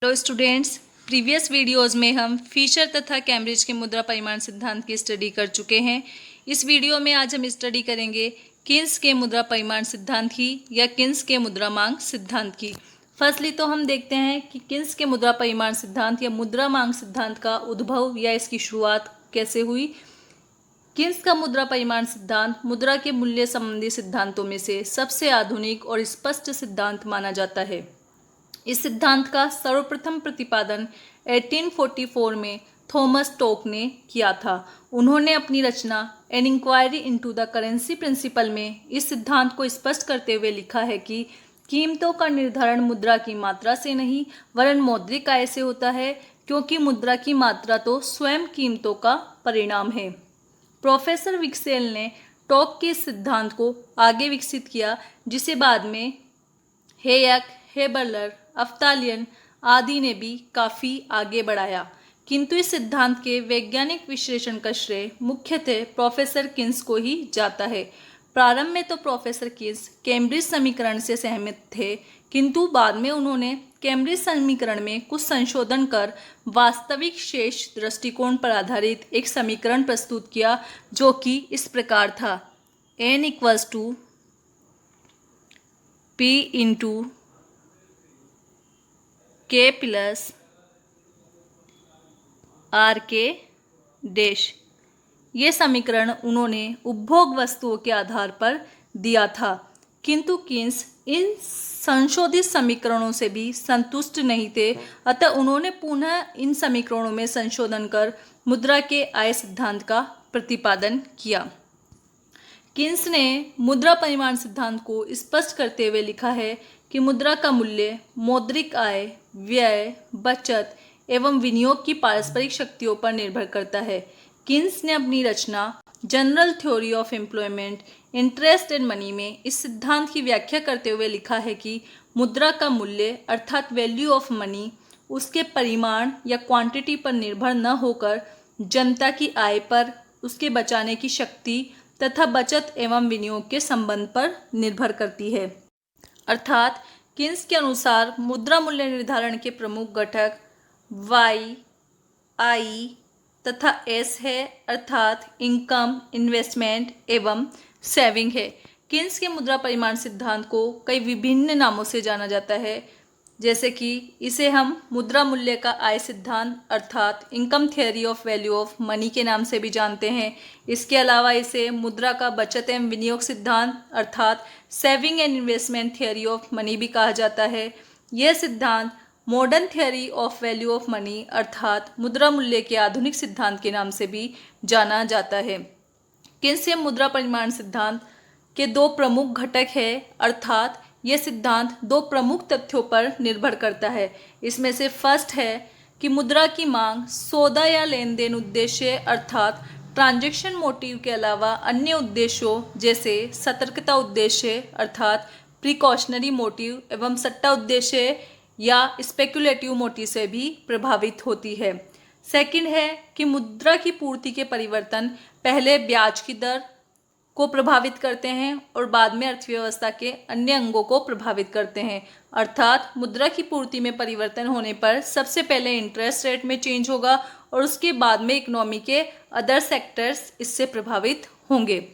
Hello students, previous videos में हम Fisher तथा कैम्ब्रिज के मुद्रा परिमाण सिद्धांत की स्टडी कर चुके हैं। इस वीडियो में आज हम स्टडी करेंगे किन्स के मुद्रा परिमाण सिद्धांत की या किन्स के मुद्रा मांग सिद्धांत की। फर्स्टली तो हम देखते हैं कि किन्स के मुद्रा परिमाण सिद्धांत या मुद्रा मांग सिद्धांत का उद्भव या इसकी शुरुआत कैसे हुई। किन्स का मुद्रा परिमाण सिद्धांत मुद्रा के मूल्य संबंधी सिद्धांतों में से सबसे आधुनिक और स्पष्ट सिद्धांत माना जाता है। इस सिद्धांत का सर्वप्रथम प्रतिपादन 1844 में थॉमस टोक ने किया था। उन्होंने अपनी रचना An Inquiry into the Currency Principle में इस सिद्धांत को स्पष्ट करते हुए लिखा है कि कीमतों का निर्धारण मुद्रा की मात्रा से नहीं वरन मौद्रिक आय से होता है, क्योंकि मुद्रा की मात्रा तो स्वयं कीमतों का परिणाम है। प्रोफेसर विक्सेल ने टोक के सिद्धांत को आगे विकसित किया, जिसे बाद में हेयक, हेबरलर, अफ्तालियन आदि ने भी काफ़ी आगे बढ़ाया, किंतु इस सिद्धांत के वैज्ञानिक विश्लेषण का श्रेय मुख्यतः प्रोफेसर किन्स को ही जाता है। प्रारंभ में तो प्रोफेसर किन्स कैम्ब्रिज समीकरण से सहमत थे, किंतु बाद में उन्होंने कैम्ब्रिज समीकरण में कुछ संशोधन कर वास्तविक शेष दृष्टिकोण पर आधारित एक समीकरण प्रस्तुत किया, जो कि इस प्रकार था: n = p × K + RK dash. ये समीकरण उन्होंने उपभोग वस्तुओं के आधार पर दिया था, किंतु किन्स इन संशोधित समीकरणों से भी संतुष्ट नहीं थे। अतः उन्होंने पुनः इन समीकरणों में संशोधन कर मुद्रा के आय सिद्धांत का प्रतिपादन किया। किन्स ने मुद्रा परिमाण सिद्धांत को स्पष्ट करते हुए लिखा है कि मुद्रा का मूल्य मौद्रिक आय, व्यय, बचत एवं विनियोग की पारस्परिक शक्तियों पर निर्भर करता है। किन्स ने अपनी रचना General Theory of Employment, Interest and Money में इस सिद्धांत की व्याख्या करते हुए लिखा है कि मुद्रा का मूल्य अर्थात वैल्यू ऑफ मनी उसके परिमाण या क्वांटिटी पर निर्भर न होकर जनता की आय पर, उसके बचाने की शक्ति तथा बचत एवं विनियोग के संबंध पर निर्भर करती है। अर्थात किन्स के अनुसार मुद्रा मूल्य निर्धारण के प्रमुख घटक Y, I तथा S है, अर्थात इनकम, इन्वेस्टमेंट एवं सेविंग है। किन्स के मुद्रा परिमाण सिद्धांत को कई विभिन्न नामों से जाना जाता है, जैसे कि इसे हम मुद्रा मूल्य का आय सिद्धांत अर्थात income theory of value of money के नाम से भी जानते हैं। इसके अलावा इसे मुद्रा का बचत एवं विनियोग सिद्धांत अर्थात saving and investment theory of money भी कहा जाता है। यह सिद्धांत modern theory of value of money अर्थात मुद्रा मूल्य के आधुनिक सिद्धांत के नाम से भी जाना जाता है। किन्स के मुद्रा परिमाण सिद्धांत के दो प्रमुख घटक है, अर्थात यह सिद्धांत दो प्रमुख तथ्यों पर निर्भर करता है। इसमें से फर्स्ट है कि मुद्रा की मांग सौदा या लेन देन उद्देश्य अर्थात ट्रांजैक्शन मोटिव के अलावा अन्य उद्देश्यों जैसे सतर्कता उद्देश्य अर्थात प्रिकॉशनरी मोटिव एवं सट्टा उद्देश्य या स्पेकुलेटिव मोटिव से भी प्रभावित होती है। सेकंड है कि मुद्रा की पूर्ति के परिवर्तन पहले ब्याज की दर को प्रभावित करते हैं और बाद में अर्थव्यवस्था के अन्य अंगों को प्रभावित करते हैं। अर्थात मुद्रा की पूर्ति में परिवर्तन होने पर सबसे पहले इंटरेस्ट रेट में चेंज होगा और उसके बाद में इकोनॉमी के अदर सेक्टर्स इससे प्रभावित होंगे।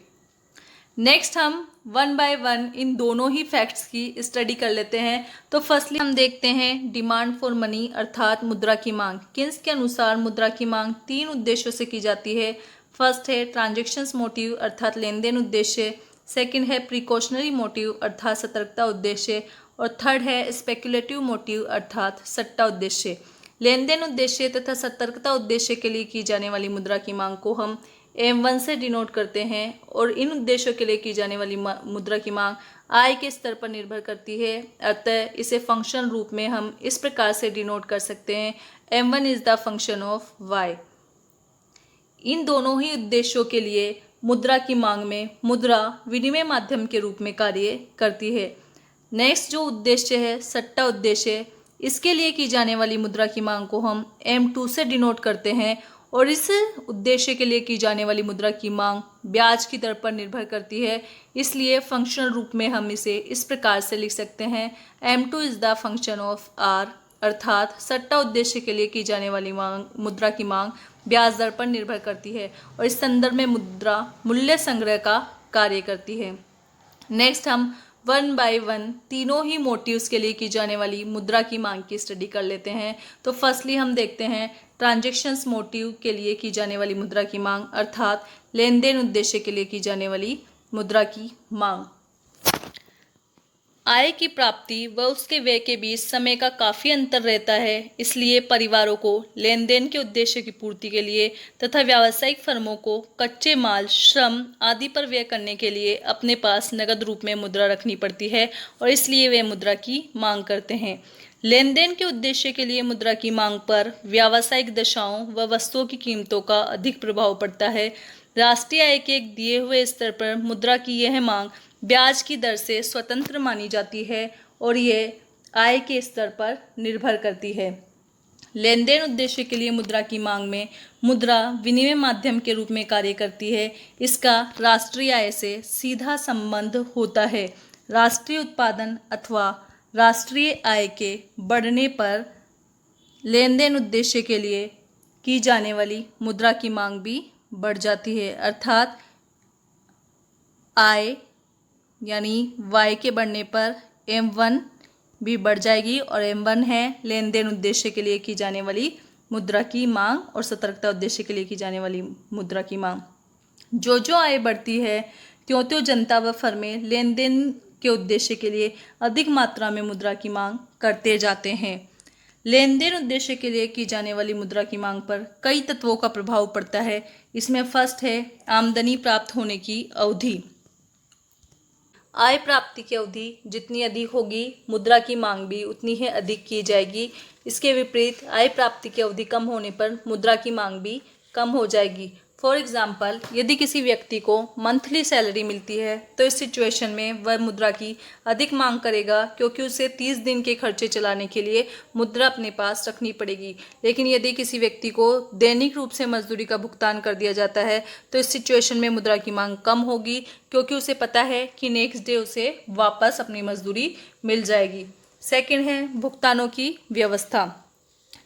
नेक्स्ट हम वन बाय वन इन दोनों ही फैक्ट्स की स्टडी कर लेते हैं। तो फर्स्टली हम देखते हैं डिमांड फॉर मनी अर्थात मुद्रा की मांग। किन्स के अनुसार मुद्रा की मांग तीन उद्देश्यों से की जाती है। फर्स्ट है ट्रांजैक्शंस मोटिव अर्थात लेन देन उद्देश्य, सेकंड है प्रिकॉशनरी मोटिव अर्थात सतर्कता उद्देश्य और थर्ड है स्पेकुलेटिव मोटिव अर्थात सट्टा उद्देश्य। लेन देन उद्देश्य तथा सतर्कता उद्देश्य के लिए की जाने वाली मुद्रा की मांग को हम M1 से डिनोट करते हैं और इन उद्देश्यों के लिए की जाने वाली मुद्रा की मांग आय के स्तर पर निर्भर करती है। अतः इसे फंक्शन रूप में हम इस प्रकार से डिनोट कर सकते हैं: M1 is the function of Y। इन दोनों ही उद्देश्यों के लिए मुद्रा की मांग में मुद्रा विनिमय माध्यम के रूप में कार्य करती है। नेक्स्ट जो उद्देश्य है सट्टा उद्देश्य, इसके लिए की जाने वाली मुद्रा की मांग को हम M2 से डिनोट करते हैं और इस उद्देश्य के लिए की जाने वाली मुद्रा की मांग ब्याज की दर पर निर्भर करती है। इसलिए फंक्शनल रूप में हम इसे इस प्रकार से लिख सकते हैं: M2 is the function of R अर्थात सट्टा उद्देश्य के लिए की जाने वाली मुद्रा की मांग ब्याज दर पर निर्भर करती है और इस संदर्भ में मुद्रा मूल्य संग्रह का कार्य करती है। नेक्स्ट हम वन बाय वन तीनों ही मोटिव्स के लिए की जाने वाली मुद्रा की मांग की स्टडी कर लेते हैं। तो फर्स्टली हम देखते हैं ट्रांजैक्शंस मोटिव के लिए की जाने वाली मुद्रा की मांग अर्थात लेन देन उद्देश्य के लिए की जाने वाली मुद्रा की मांग। आय की प्राप्ति व उसके व्यय के बीच समय का काफ़ी अंतर रहता है, इसलिए परिवारों को लेन देन के उद्देश्य की पूर्ति के लिए तथा व्यावसायिक फर्मों को कच्चे माल, श्रम आदि पर व्यय करने के लिए अपने पास नकद रूप में मुद्रा रखनी पड़ती है और इसलिए वे मुद्रा की मांग करते हैं। लेन देन के उद्देश्य के लिए मुद्रा की मांग पर व्यावसायिक दशाओं व वस्तुओं की कीमतों का अधिक प्रभाव पड़ता है। राष्ट्रीय आय के एक दिए हुए स्तर पर मुद्रा की यह मांग ब्याज की दर से स्वतंत्र मानी जाती है और यह आय के स्तर पर निर्भर करती है। लेन देन उद्देश्य के लिए मुद्रा की मांग में मुद्रा विनिमय माध्यम के रूप में कार्य करती है। इसका राष्ट्रीय आय से सीधा संबंध होता है। राष्ट्रीय उत्पादन अथवा राष्ट्रीय आय के बढ़ने पर लेन देन उद्देश्य के लिए की जाने वाली मुद्रा की मांग भी बढ़ जाती है, अर्थात आय यानी y के बढ़ने पर M1 भी बढ़ जाएगी और M1 है लेन देन उद्देश्य के लिए की जाने वाली मुद्रा की मांग और सतर्कता उद्देश्य के लिए की जाने वाली मुद्रा की मांग। जो आय बढ़ती है त्यों जनता व फर्में लेन देन के उद्देश्य के लिए अधिक मात्रा में मुद्रा की मांग करते जाते हैं। लेन देन उद्देश्य के लिए की जाने वाली मुद्रा की मांग पर कई तत्वों का प्रभाव पड़ता है। इसमें फर्स्ट है आमदनी प्राप्त होने की अवधि। आय प्राप्ति की अवधि जितनी अधिक होगी मुद्रा की मांग भी उतनी ही अधिक की जाएगी। इसके विपरीत आय प्राप्ति की अवधि कम होने पर मुद्रा की मांग भी कम हो जाएगी। फॉर एग्जाम्पल, यदि किसी व्यक्ति को मंथली सैलरी मिलती है तो इस सिचुएशन में वह मुद्रा की अधिक मांग करेगा क्योंकि उसे 30 दिन के खर्चे चलाने के लिए मुद्रा अपने पास रखनी पड़ेगी। लेकिन यदि किसी व्यक्ति को दैनिक रूप से मजदूरी का भुगतान कर दिया जाता है तो इस सिचुएशन में मुद्रा की मांग कम होगी क्योंकि उसे पता है कि नेक्स्ट डे उसे वापस अपनी मजदूरी मिल जाएगी। सेकेंड है भुगतानों की व्यवस्था।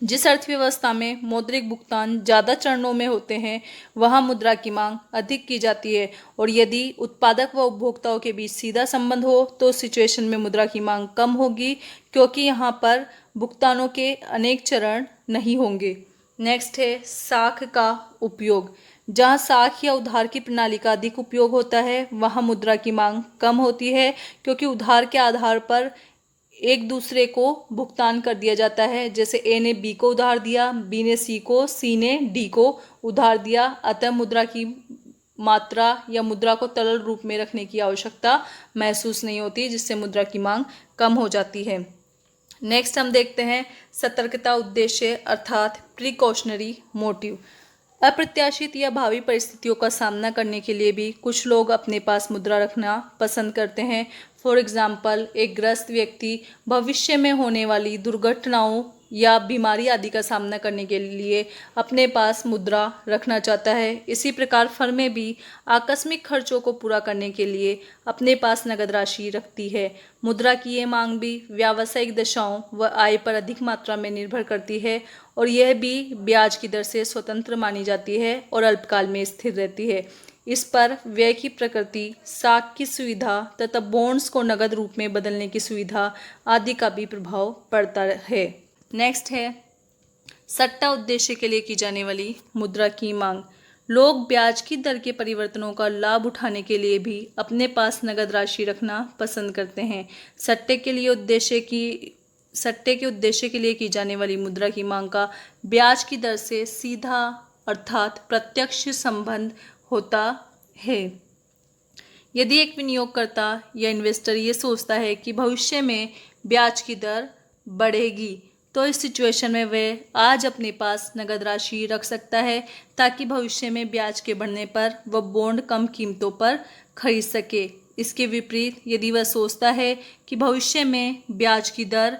जिस अर्थव्यवस्था में मौद्रिक भुगतान ज़्यादा चरणों में होते हैं वहाँ मुद्रा की मांग अधिक की जाती है और यदि उत्पादक व उपभोक्ताओं के बीच सीधा संबंध हो तो सिचुएशन में मुद्रा की मांग कम होगी क्योंकि यहाँ पर भुगतानों के अनेक चरण नहीं होंगे। नेक्स्ट है साख का उपयोग। जहाँ साख या उधार की प्रणाली का अधिक उपयोग होता है वहाँ मुद्रा की मांग कम होती है क्योंकि उधार के आधार पर एक दूसरे को भुगतान कर दिया जाता है। जैसे ए ने बी को उधार दिया, बी ने सी को, सी ने डी को उधार दिया। अतः मुद्रा की मात्रा या मुद्रा को तरल रूप में रखने की आवश्यकता महसूस नहीं होती जिससे मुद्रा की मांग कम हो जाती है। नेक्स्ट हम देखते हैं सतर्कता उद्देश्य अर्थात प्रिकॉशनरी मोटिव। अप्रत्याशित या भावी परिस्थितियों का सामना करने के लिए भी कुछ लोग अपने पास मुद्रा रखना पसंद करते हैं। फॉर एग्जाम्पल, एक ग्रस्त व्यक्ति भविष्य में होने वाली दुर्घटनाओं या बीमारी आदि का सामना करने के लिए अपने पास मुद्रा रखना चाहता है। इसी प्रकार फर्में भी आकस्मिक खर्चों को पूरा करने के लिए अपने पास नगद राशि रखती है। मुद्रा की ये मांग भी व्यावसायिक दशाओं व आय पर अधिक मात्रा में निर्भर करती है और यह भी ब्याज की दर से स्वतंत्र मानी जाती है और अल्पकाल में स्थिर रहती है। इस पर व्यय की प्रकृति, साख की सुविधा तथा बॉन्ड्स को नगद रूप में बदलने की सुविधा आदि का भी प्रभाव पड़ता है। नेक्स्ट है सट्टा उद्देश्य के लिए की जाने वाली मुद्रा की मांग। लोग ब्याज की दर के परिवर्तनों का लाभ उठाने के लिए भी अपने पास नगद राशि रखना पसंद करते हैं। सट्टे के उद्देश्य के लिए की जाने वाली मुद्रा की मांग का ब्याज की दर से सीधा अर्थात प्रत्यक्ष संबंध होता है। यदि एक विनियोगकर्ता या इन्वेस्टर ये सोचता है कि भविष्य में ब्याज की दर बढ़ेगी तो इस सिचुएशन में वह आज अपने पास नगद राशि रख सकता है ताकि भविष्य में ब्याज के बढ़ने पर वह बॉन्ड कम कीमतों पर खरीद सके। इसके विपरीत यदि वह सोचता है कि भविष्य में ब्याज की दर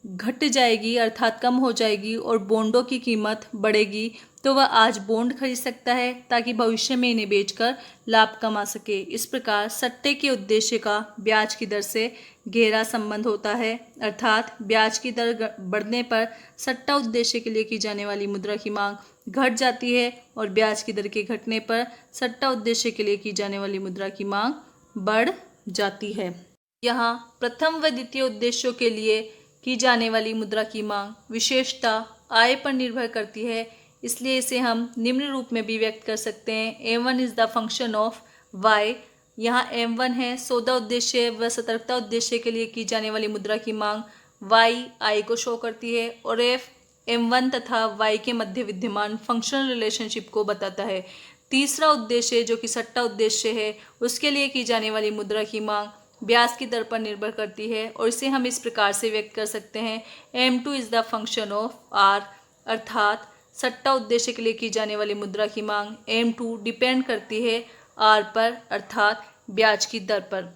घट जाएगी अर्थात कम हो जाएगी और बॉन्डों की कीमत बढ़ेगी तो वह आज बॉन्ड खरीद सकता है ताकि भविष्य में इन्हें बेचकर लाभ कमा सके। इस प्रकार सट्टे के उद्देश्य का ब्याज की दर से गहरा संबंध होता है, अर्थात ब्याज की दर बढ़ने पर सट्टा उद्देश्य के लिए की जाने वाली मुद्रा की मांग घट जाती है और ब्याज की दर के घटने पर सट्टा उद्देश्य के लिए की जाने वाली मुद्रा की मांग बढ़ जाती है। यहाँ प्रथम व द्वितीय उद्देश्यों के लिए की जाने वाली मुद्रा की मांग विशेषतः आय पर निर्भर करती है, इसलिए इसे हम निम्न रूप में भी व्यक्त कर सकते हैं। M1 is the function of Y। यहाँ M1 है सौदा उद्देश्य व सतर्कता उद्देश्य के लिए की जाने वाली मुद्रा की मांग Y I को शो करती है और F M1 तथा Y के मध्य विद्यमान फंक्शनल रिलेशनशिप को बताता है। तीसरा उद्देश्य जो कि सट्टा उद्देश्य है, उसके लिए की जाने वाली मुद्रा की मांग ब्याज की दर पर निर्भर करती है और इसे हम इस प्रकार से व्यक्त कर सकते हैं। M2 is the function of R, अर्थात सट्टा उद्देश्य के लिए की जाने वाली मुद्रा की मांग M2 डिपेंड करती है R पर, अर्थात ब्याज की दर पर।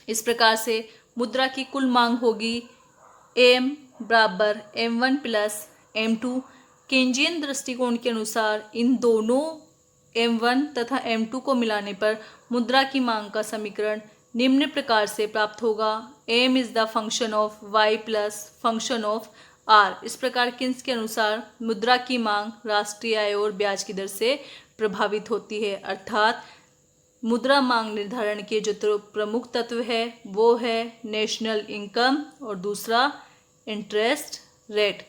इस प्रकार से मुद्रा की कुल मांग होगी M बराबर M1 प्लस M2। केंजियन दृष्टिकोण के अनुसार इन दोनों M1 तथा M2 को मिलाने पर मुद्रा की मांग का समीकरण निम्न प्रकार से प्राप्त होगा। M is the function of Y plus function of R। इस प्रकार किन्स के अनुसार मुद्रा की मांग राष्ट्रीय आय और ब्याज की दर से प्रभावित होती है, अर्थात मुद्रा मांग निर्धारण के जो प्रमुख तत्व है वो है नेशनल इनकम और दूसरा इंटरेस्ट रेट।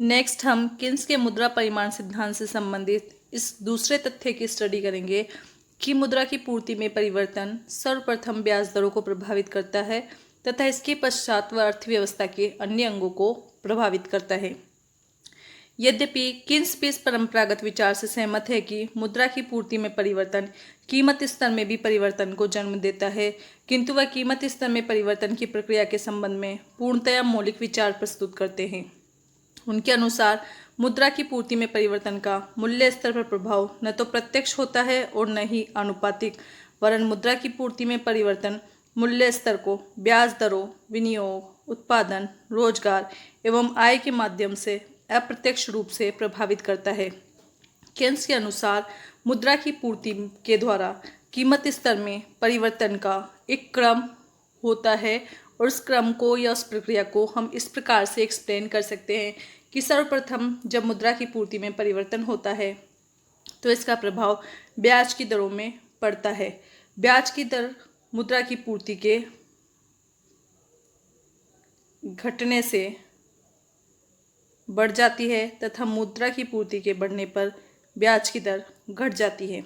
नेक्स्ट हम किन्स के मुद्रा परिमाण सिद्धांत से संबंधित इस दूसरे तथ्य की स्टडी करेंगे कि मुद्रा की पूर्ति में परिवर्तन सर्वप्रथम ब्याज दरों को प्रभावित करता है तथा इसके पश्चात वह अर्थव्यवस्था के अन्य अंगों को प्रभावित करता है। यद्यपि किन्स भी इस परंपरागत विचार से सहमत है कि मुद्रा की पूर्ति में परिवर्तन कीमत स्तर में भी परिवर्तन को जन्म देता है, किंतु वह कीमत स्तर में परिवर्तन की प्रक्रिया के संबंध में पूर्णतया मौलिक विचार प्रस्तुत करते हैं। उनके अनुसार मुद्रा की पूर्ति में परिवर्तन का मूल्य स्तर पर प्रभाव न तो प्रत्यक्ष होता है और न ही आनुपातिक, वरन मुद्रा की पूर्ति में परिवर्तन मूल्य स्तर को ब्याज दरों, विनियोग, उत्पादन, रोजगार एवं आय के माध्यम से अप्रत्यक्ष रूप से प्रभावित करता है। केन्स के अनुसार मुद्रा की पूर्ति के द्वारा कीमत स्तर में परिवर्तन का एक क्रम होता है और उस क्रम को या उस प्रक्रिया को हम इस प्रकार से एक्सप्लेन कर सकते हैं कि सर्वप्रथम जब मुद्रा की पूर्ति में परिवर्तन होता है तो इसका प्रभाव ब्याज की दरों में पड़ता है। ब्याज की दर मुद्रा की पूर्ति के घटने से बढ़ जाती है तथा मुद्रा की पूर्ति के बढ़ने पर ब्याज की दर घट जाती है।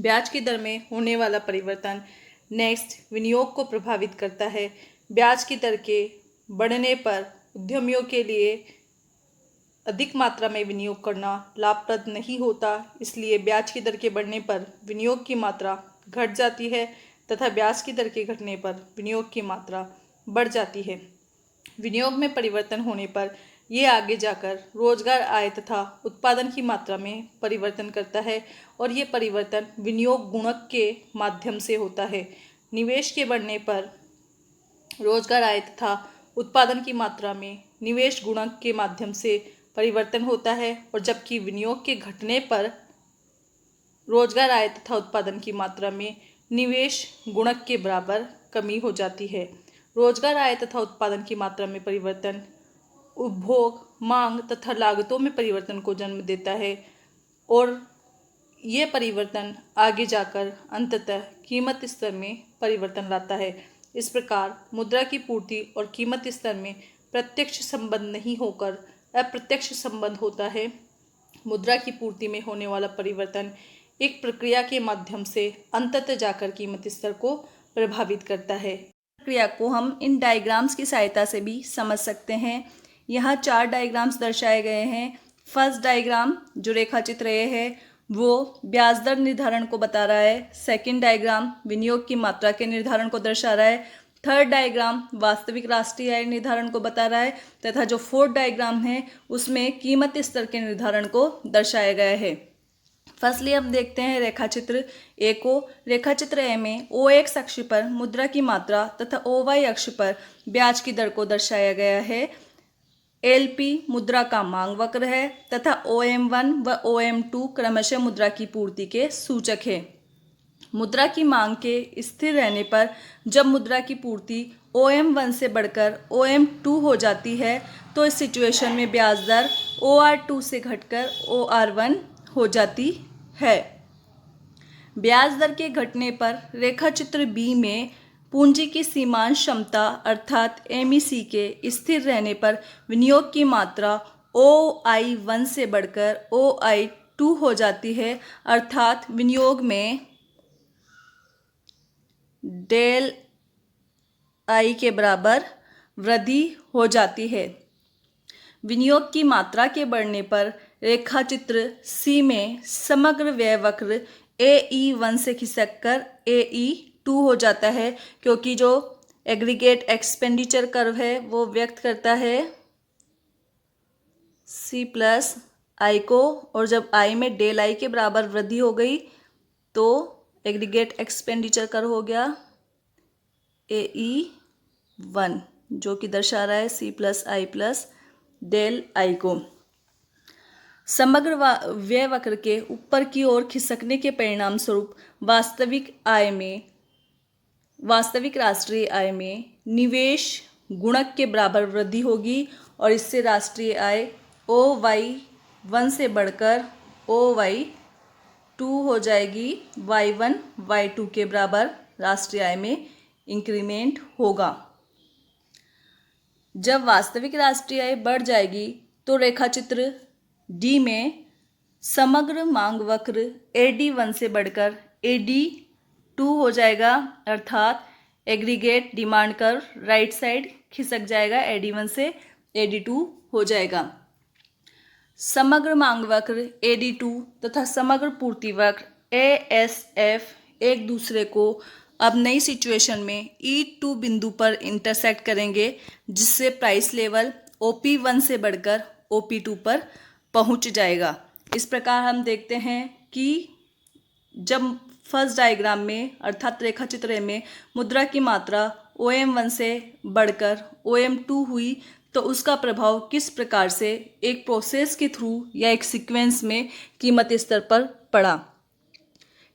ब्याज की दर में होने वाला परिवर्तन नेक्स्ट विनियोग को प्रभावित करता है। ब्याज की दर के बढ़ने पर उद्यमियों के लिए अधिक मात्रा में विनियोग करना लाभप्रद नहीं होता, इसलिए ब्याज की दर के बढ़ने पर विनियोग की मात्रा घट जाती है तथा ब्याज की दर के घटने पर विनियोग की मात्रा बढ़ जाती है। विनियोग में परिवर्तन होने पर ये आगे जाकर रोजगार आय तथा उत्पादन की मात्रा में परिवर्तन करता है और ये परिवर्तन विनियोग गुणक के माध्यम से होता है। निवेश के बढ़ने पर रोजगार आय तथा उत्पादन की मात्रा में निवेश गुणक के माध्यम से परिवर्तन होता है और जबकि विनियोग के घटने पर रोजगार आय तथा उत्पादन की मात्रा में निवेश गुणक के बराबर कमी हो जाती है। रोजगार आय तथा उत्पादन की मात्रा में परिवर्तन उपभोग, मांग तथा लागतों में परिवर्तन को जन्म देता है और ये परिवर्तन आगे जाकर अंततः कीमत स्तर में परिवर्तन लाता है। इस प्रकार मुद्रा की पूर्ति और कीमत स्तर में प्रत्यक्ष संबंध नहीं होकर अप्रत्यक्ष संबंध होता है। मुद्रा की पूर्ति में होने वाला परिवर्तन एक प्रक्रिया के माध्यम से अंततः जाकर कीमत स्तर को प्रभावित करता है। प्रक्रिया को हम इन डायग्राम्स की सहायता से भी समझ सकते हैं। यहाँ 4 डायग्राम्स दर्शाए गए हैं। फर्स्ट डायग्राम जो रेखा चित्र ये है वो ब्याज दर निर्धारण को बता रहा है। सेकंड डायग्राम विनियोग की मात्रा के निर्धारण को दर्शा रहा है। थर्ड डायग्राम वास्तविक राष्ट्रीय आय निर्धारण को बता रहा है तथा जो फोर्थ डायग्राम है उसमें कीमत स्तर के निर्धारण को दर्शाया गया है। फर्स्टली हम देखते हैं रेखाचित्र ए को। रेखाचित्र ए में ओ एक्स अक्ष पर मुद्रा की मात्रा तथा ओ वाई अक्ष पर ब्याज की दर को दर्शाया गया है। एलपी मुद्रा का मांग वक्र है तथा OM1 व OM2 क्रमशः मुद्रा की पूर्ति के सूचक है। मुद्रा की मांग के स्थिर रहने पर जब मुद्रा की पूर्ति OM1 से बढ़कर OM2 हो जाती है तो इस सिचुएशन में ब्याज दर OR2 से घटकर OR1 हो जाती है। ब्याज दर के घटने पर रेखाचित्र बी में पूंजी की सीमांत क्षमता अर्थात MEC के स्थिर रहने पर विनियोग की मात्रा OI1 से बढ़कर OI2 हो जाती है अर्थात विनियोग में डेल आई के बराबर वृद्धि हो जाती है। विनियोग की मात्रा के बढ़ने पर रेखाचित्र सी में समग्र व्यय वक्र AE1 से खिसककर AE2 हो जाता है क्योंकि जो एग्रीगेट एक्सपेंडिचर कर्व है वो व्यक्त करता है C+I को, और जब I में डेल आई के बराबर वृद्धि हो गई तो एग्रीगेट एक्सपेंडिचर कर्व हो गया AE1 जो कि दर्शा रहा है C+I डेल आई को। समग्र व्यय वक्र के ऊपर की ओर खिसकने के परिणाम स्वरूप वास्तविक राष्ट्रीय आय में निवेश गुणक के बराबर वृद्धि होगी और इससे राष्ट्रीय आय OY1 से बढ़कर OY2 हो जाएगी। Y1 Y2 के बराबर राष्ट्रीय आय में इंक्रीमेंट होगा। जब वास्तविक राष्ट्रीय आय बढ़ जाएगी तो रेखाचित्र डी में समग्र मांग वक्र AD1 से बढ़कर AD2 हो जाएगा अर्थात aggregate demand curve right side खिसक जाएगा, AD1 से AD2 हो जाएगा। समग्र मांग वक्र AD2 तथा समग्र पूर्ति वक्र ASF एक दूसरे को अब नई सिचुएशन में E2 बिंदु पर इंटरसेक्ट करेंगे जिससे प्राइस लेवल OP1 से बढ़कर OP2 पर पहुंच जाएगा। इस प्रकार हम देखते हैं कि जब फर्स्ट डायग्राम में अर्थात रेखाचित्र में मुद्रा की मात्रा OM1 से बढ़कर OM2 हुई तो उसका प्रभाव किस प्रकार से एक प्रोसेस के थ्रू या एक सीक्वेंस में कीमत स्तर पर पड़ा।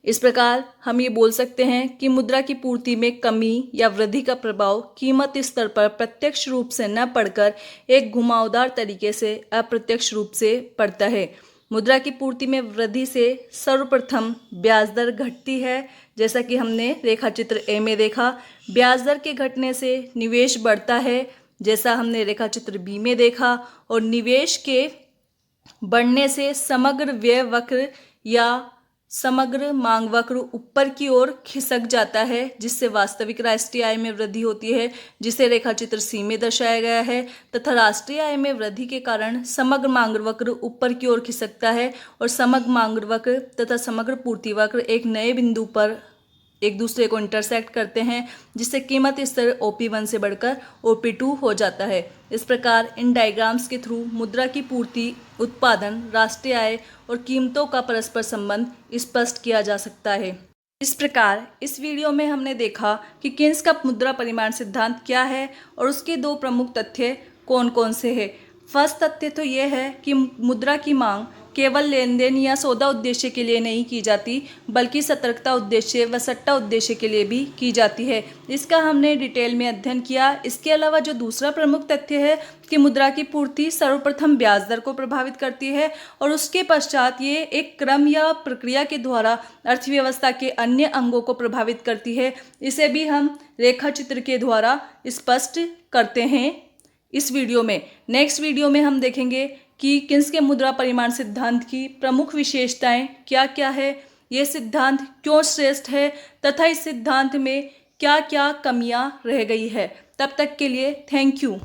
इस प्रकार हम ये बोल सकते हैं कि मुद्रा की पूर्ति में कमी या वृद्धि का प्रभाव कीमत स्तर पर प्रत्यक्ष रूप से न पड़कर एक घुमावदार तरीके से अप्रत्यक्ष रूप से पड़ता है। मुद्रा की पूर्ति में वृद्धि से सर्वप्रथम ब्याज दर घटती है, जैसा कि हमने रेखाचित्र ए में देखा। ब्याज दर के घटने से निवेश बढ़ता है, जैसा हमने रेखाचित्र बी में देखा, और निवेश के बढ़ने से समग्र व्यय वक्र या समग्र मांग वक्र ऊपर की ओर खिसक जाता है जिससे वास्तविक राष्ट्रीय आय में वृद्धि होती है, जिसे रेखाचित्र सी में दर्शाया गया है। तथा राष्ट्रीय आय में वृद्धि के कारण समग्र मांग वक्र ऊपर की ओर खिसकता है और समग्र मांग वक्र तथा समग्र पूर्ति वक्र एक नए बिंदु पर एक दूसरे को इंटरसेक्ट करते हैं जिससे कीमत स्तर OP1 से बढ़कर OP2 हो जाता है। इस प्रकार इन डायग्राम्स के थ्रू मुद्रा की पूर्ति, उत्पादन, राष्ट्रीय आय और कीमतों का परस्पर संबंध स्पष्ट किया जा सकता है। इस प्रकार इस वीडियो में हमने देखा कि कीन्स का मुद्रा परिमाण सिद्धांत क्या है और उसके दो प्रमुख तथ्य कौन कौन से हैं। फर्स्ट तथ्य तो यह है कि मुद्रा की मांग केवल लेन देन या सौदा उद्देश्य के लिए नहीं की जाती बल्कि सतर्कता उद्देश्य व सट्टा उद्देश्य के लिए भी की जाती है। इसका हमने डिटेल में अध्ययन किया। इसके अलावा जो दूसरा प्रमुख तथ्य है कि मुद्रा की पूर्ति सर्वप्रथम ब्याज दर को प्रभावित करती है और उसके पश्चात ये एक क्रम या प्रक्रिया के द्वारा अर्थव्यवस्था के अन्य अंगों को प्रभावित करती है। इसे भी हम रेखाचित्र के द्वारा स्पष्ट करते हैं इस वीडियो में। नेक्स्ट वीडियो में हम देखेंगे कि कीन्स के मुद्रा परिमाण सिद्धांत की प्रमुख विशेषताएं क्या क्या है, ये सिद्धांत क्यों श्रेष्ठ है तथा इस सिद्धांत में क्या क्या कमियां रह गई है। तब तक के लिए थैंक यू।